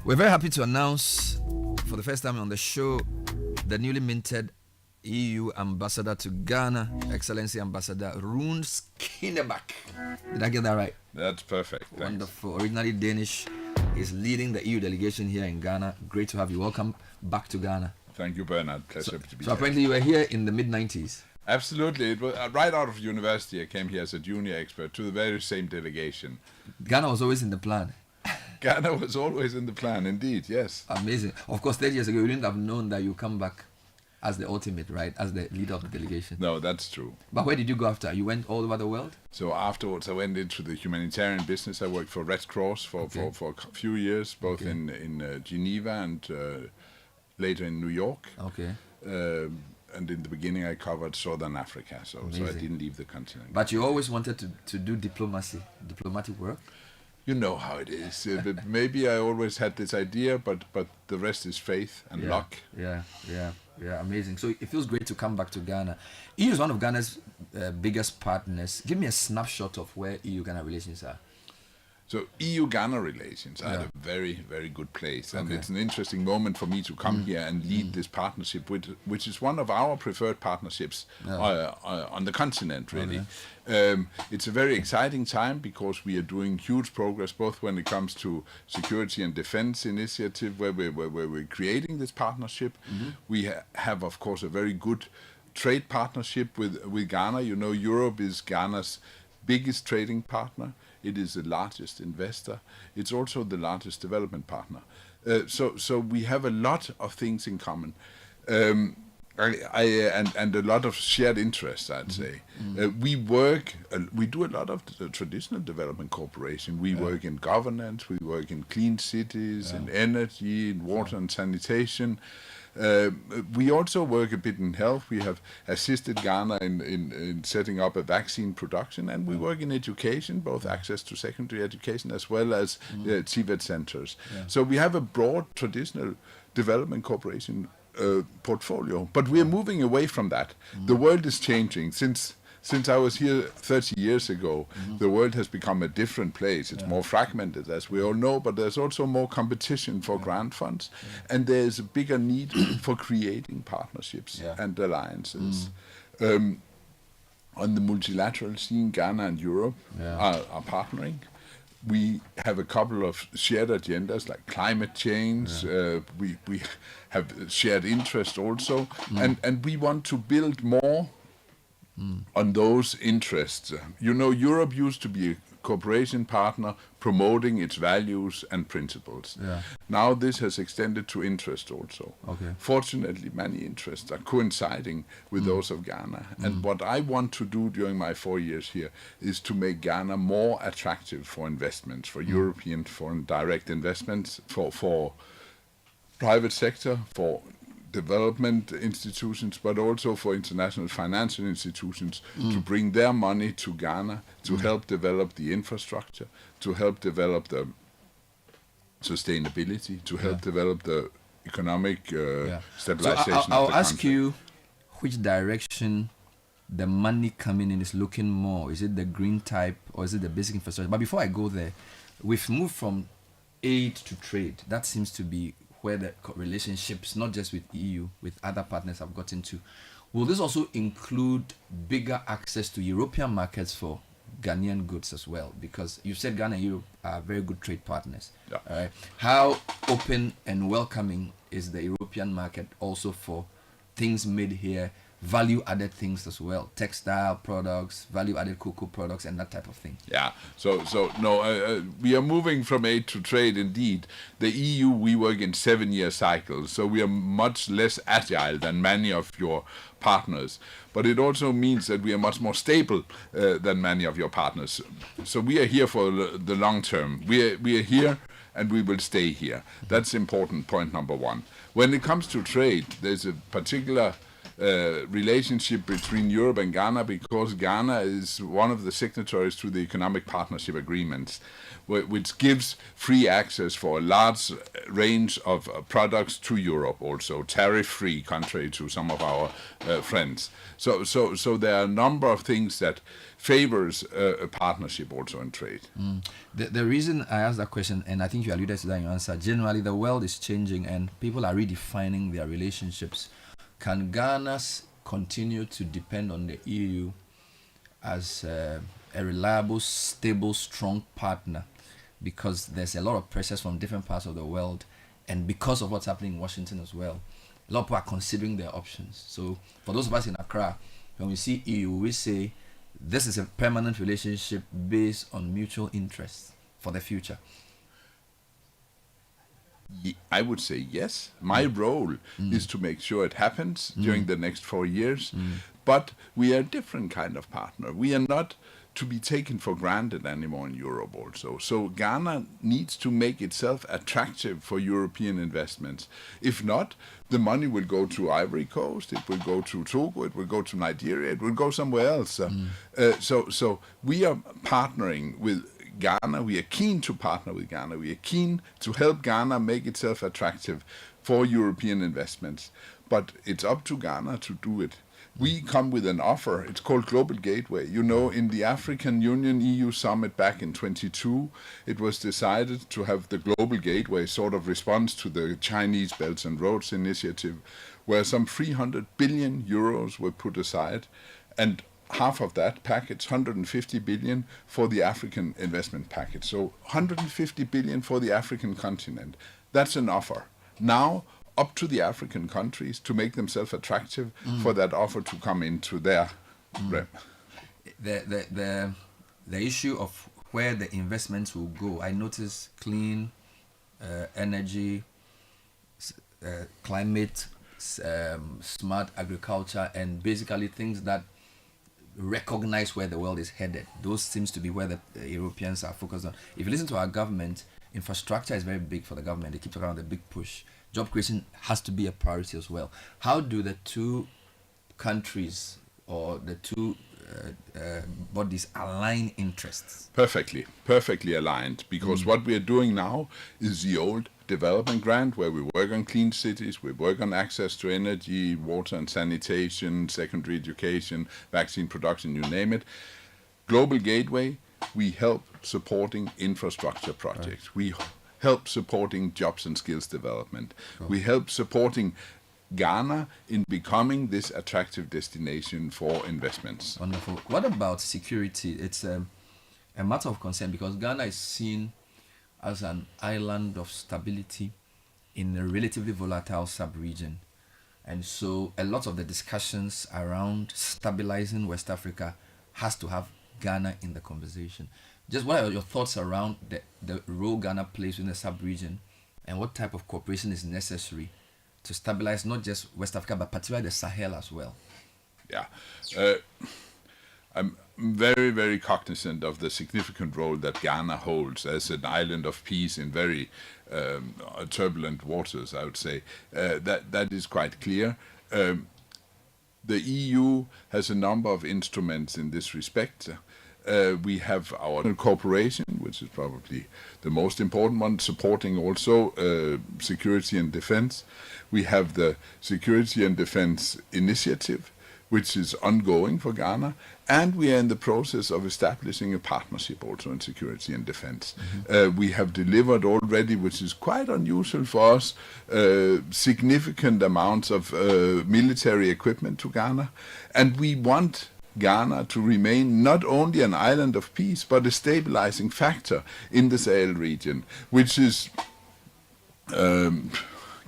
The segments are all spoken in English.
We're very happy to announce for the first time on the show the newly minted EU ambassador to Ghana, Excellency Ambassador Rune Skinnebach. Did I get that right? That's perfect. Thanks. Wonderful. Originally Danish. He's leading the EU delegation here in Ghana. Great to have you. Welcome back to Ghana. Thank you, Bernard. Pleasure to be So here. apparently you were here in the mid-90s. Absolutely. It was right out of university. I came here as a junior expert to the very same delegation. Ghana was always in the plan. Ghana was always in the plan, indeed, yes. Amazing. Of course, 30 years ago, you didn't have known that you come back as the ultimate, right? As the leader of the delegation. No, that's true. But where did you go after? You went all over the world? So afterwards, I went into the humanitarian business. I worked for Red Cross for a few years, both in Geneva and later in New York. Okay. And in the beginning, I covered Southern Africa, so I didn't leave the continent. But you always wanted to do diplomatic work? You know how it is. But maybe I always had this idea, but the rest is faith and luck. Yeah, amazing. So it feels great to come back to Ghana. EU is one of Ghana's biggest partners. Give me a snapshot of where EU-Ghana relations are. So EU-Ghana relations are at a very, very good place. And it's an interesting moment for me to come here and lead this partnership, which is one of our preferred partnerships on the continent, really. It's a very exciting time because we are doing huge progress, both when it comes to security and defense initiative, where we're creating this partnership. We have, of course, a very good trade partnership with Ghana. You know, Europe is Ghana's biggest trading partner. It is the largest investor. It's also the largest development partner. So we have a lot of things in common, and a lot of shared interests, I'd say. We do a lot of the traditional development cooperation. We work in governance, we work in clean cities, in energy, in water and sanitation. We also work a bit in health. We have assisted Ghana in setting up a vaccine production, and we work in education, both access to secondary education as well as TVET centers. So we have a broad traditional development cooperation portfolio, but we are moving away from that. The world is changing. Since I was here 30 years ago, the world has become a different place. It's more fragmented, as we all know, but there's also more competition for grant funds, and there's a bigger need for creating partnerships and alliances. On the multilateral scene, Ghana and Europe are partnering. We have a couple of shared agendas like climate change. We have shared interest also, and we want to build more on those interests. You know, Europe used to be a cooperation partner promoting its values and principles. Now this has extended to interest also. Fortunately, many interests are coinciding with those of Ghana. And what I want to do during my 4 years here is to make Ghana more attractive for investments, for European foreign direct investments, for private sector, for development institutions, but also for international financial institutions to bring their money to Ghana to help develop the infrastructure, to help develop the sustainability, to help develop the economic stabilization. So I'll ask you which direction the money coming in is looking more. Is it the green type or is it the basic infrastructure? But before I go there, we've moved from aid to trade. That seems to be where the relationships, not just with EU, with other partners have gotten to. Will this also include bigger access to European markets for Ghanaian goods as well? Because you said Ghana and Europe are very good trade partners. Right? How open and welcoming is the European market also for things made here, value-added things as well, textile products, value-added cocoa products, and that type of thing? We are moving from aid to trade, indeed. The EU, we work in 7-year cycles, so we are much less agile than many of your partners. But it also means that we are much more stable than many of your partners. So we are here for the long term. We are here, and we will stay here. That's important, point number one. When it comes to trade, there's a particular relationship between Europe and Ghana, because Ghana is one of the signatories to the Economic Partnership Agreements, which gives free access for a large range of products to Europe, also tariff-free, contrary to some of our friends. So there are a number of things that favors a partnership also in trade. The reason I asked that question, and I think you alluded to that in your answer, generally the world is changing and people are redefining their relationships. Can Ghana continue to depend on the EU as a reliable, stable, strong partner? Because there's a lot of pressures from different parts of the world, and because of what's happening in Washington as well, a lot of people are considering their options. So for those of us in Accra, when we see EU, we say this is a permanent relationship based on mutual interests for the future. I would say yes. My role is to make sure it happens during the next 4 years, but we are a different kind of partner. We are not to be taken for granted anymore in Europe also. So Ghana needs to make itself attractive for European investments. If not, the money will go to Ivory Coast, it will go to Togo, it will go to Nigeria, it will go somewhere else. So we are partnering with Ghana. We are keen to partner with Ghana. We are keen to help Ghana make itself attractive for European investments. But it's up to Ghana to do it. We come with an offer. It's called Global Gateway. You know, in the African Union EU summit back in 22, it was decided to have the Global Gateway sort of response to the Chinese Belts and Roads initiative, where some 300 billion euros were put aside, and half of that package, 150 billion, for the African investment package. So 150 billion for the African continent. That's an offer. Now, up to the African countries to make themselves attractive for that offer to come into their realm. The issue of where the investments will go, I notice clean energy, climate, smart agriculture, and basically things that recognize where the world is headed. Those seems to be where the Europeans are focused on. If you listen to our government, infrastructure is very big for the government. They keep talking about the big push. Job creation has to be a priority as well. How do the two countries or the two bodies align interests? Perfectly aligned, because what we are doing now is the old development grant, where we work on clean cities, we work on access to energy, water and sanitation, secondary education, vaccine production, you name it. Global Gateway, we help supporting infrastructure projects. We help supporting jobs and skills development. We help supporting Ghana in becoming this attractive destination for investments. Wonderful. What about security? It's a matter of concern because Ghana is seen as an island of stability in a relatively volatile sub-region. And so a lot of the discussions around stabilizing West Africa has to have Ghana in the conversation. Just what are your thoughts around the role Ghana plays in the sub-region, and what type of cooperation is necessary to stabilize not just West Africa, but particularly the Sahel as well? Yeah. I'm very, very cognizant of the significant role that Ghana holds as an island of peace in very turbulent waters, I would say. That is quite clear. The EU has a number of instruments in this respect. We have our cooperation, which is probably the most important one, supporting also security and defense. We have the Security and Defense Initiative, which is ongoing for Ghana, and we are in the process of establishing a partnership also in security and defense. We have delivered already, which is quite unusual for us, significant amounts of military equipment to Ghana, and we want Ghana to remain not only an island of peace, but a stabilizing factor in the Sahel region, which is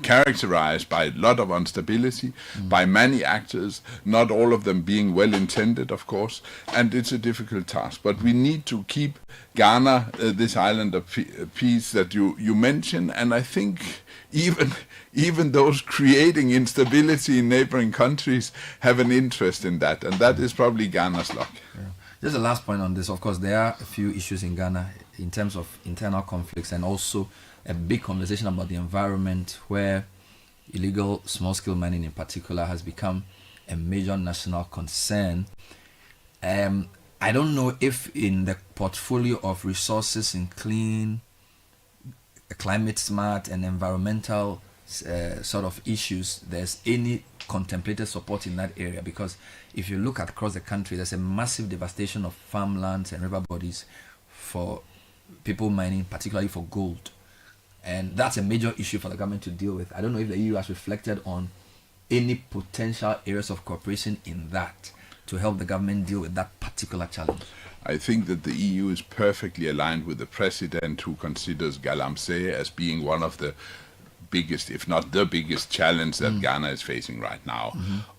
characterized by a lot of instability, by many actors, not all of them being well-intended, of course, and it's a difficult task. But we need to keep Ghana, this island of peace that you mentioned, and I think even those creating instability in neighboring countries have an interest in that, and that is probably Ghana's luck. Yeah. Just the last point on this, of course, there are a few issues in Ghana in terms of internal conflicts and also a big conversation about the environment where illegal small-scale mining in particular has become a major national concern. I don't know if in the portfolio of resources in clean, climate smart and environmental sort of issues, there's any contemplated support in that area, because if you look across the country, there's a massive devastation of farmlands and river bodies for people mining, particularly for gold. And that's a major issue for the government to deal with. I don't know if the EU has reflected on any potential areas of cooperation in that to help the government deal with that particular challenge. I think that the EU is perfectly aligned with the president, who considers Galamsey as being one of the biggest, if not the biggest challenge that Ghana is facing right now.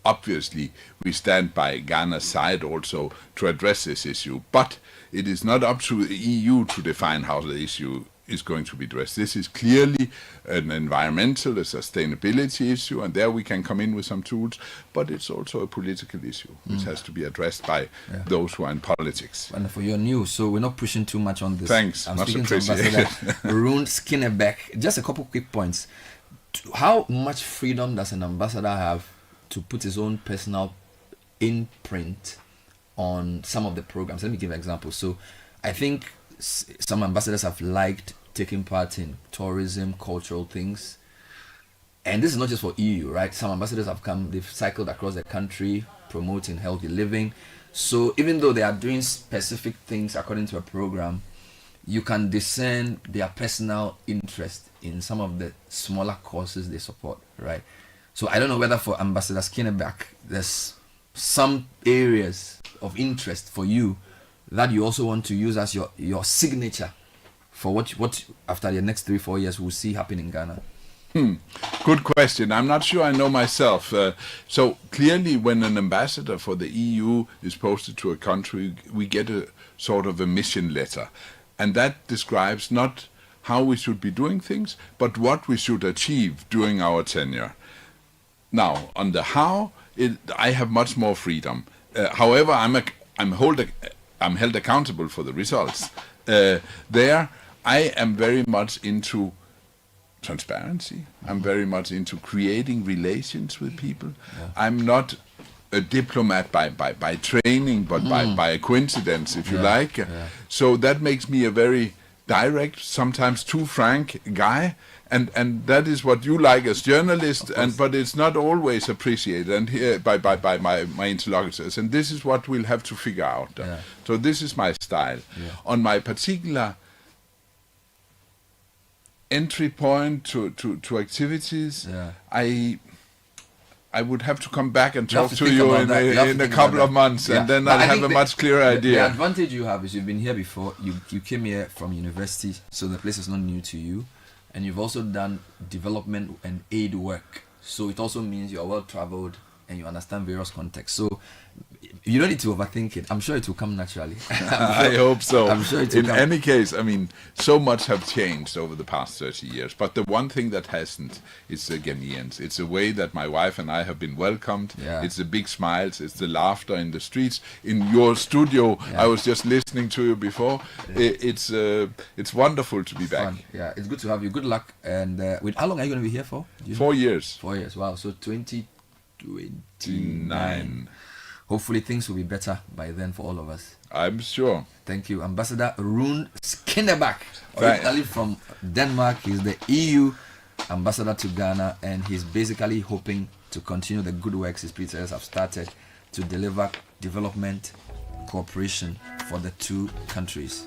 Obviously, we stand by Ghana's side also to address this issue, but it is not up to the EU to define how the issue is going to be addressed. This is clearly an environmental, a sustainability issue, and there we can come in with some tools, but it's also a political issue which has to be addressed by those who are in politics. And for your news, so we're not pushing too much on this. Thanks, I'm much speaking to appreciated. Ambassador Rune Skinnebach. Just a couple quick points. How much freedom does an ambassador have to put his own personal imprint on some of the programs? Let me give an example. So I think some ambassadors have liked taking part in tourism, cultural things. And this is not just for EU, right? Some ambassadors have come, they've cycled across the country promoting healthy living. So even though they are doing specific things according to a program, you can discern their personal interest in some of the smaller causes they support, right? So I don't know whether for Ambassador Skinnebach, there's some areas of interest for you that you also want to use as your signature for what after the next 3-4 years we'll see happen in Ghana. Good question. I'm not sure I know myself. So clearly when an ambassador for the EU is posted to a country, we get a sort of a mission letter. And that describes not how we should be doing things, but what we should achieve during our tenure. Now, on the how, I have much more freedom. However, I'm held accountable for the results. There, I am very much into transparency. I'm very much into creating relations with people. I'm not a diplomat by training, but by a coincidence, if you like. So that makes me a very direct, sometimes too frank guy, and that is what you like as journalists, but it's not always appreciated and here by my interlocutors, and this is what we'll have to figure out. So this is my style. On my particular entry point to activities, I would have to come back and talk to you in a couple of months, and then I'll have a much clearer idea. The advantage you have is you've been here before. You came here from university, so the place is not new to you, and you've also done development and aid work. So it also means you're well traveled and you understand various contexts. So you don't need to overthink it. I'm sure it will come naturally. I hope so. I'm sure it will In come. any case, I mean, so much have changed over the past 30 years. But the one thing that hasn't is the Ghanaians. It's the way that my wife and I have been welcomed. It's the big smiles. It's the laughter in the streets. In your studio, I was just listening to you before. It's wonderful to be back. Fun. Yeah, it's good to have you. Good luck. And how long are you going to be here for? 4 years. 4 years. Wow. So 2029. Hopefully things will be better by then for all of us. I'm sure. Thank you. Ambassador Rune Skinnebach, originally from Denmark. He's the EU ambassador to Ghana, and he's basically hoping to continue the good works his predecessors have started to deliver development cooperation for the two countries.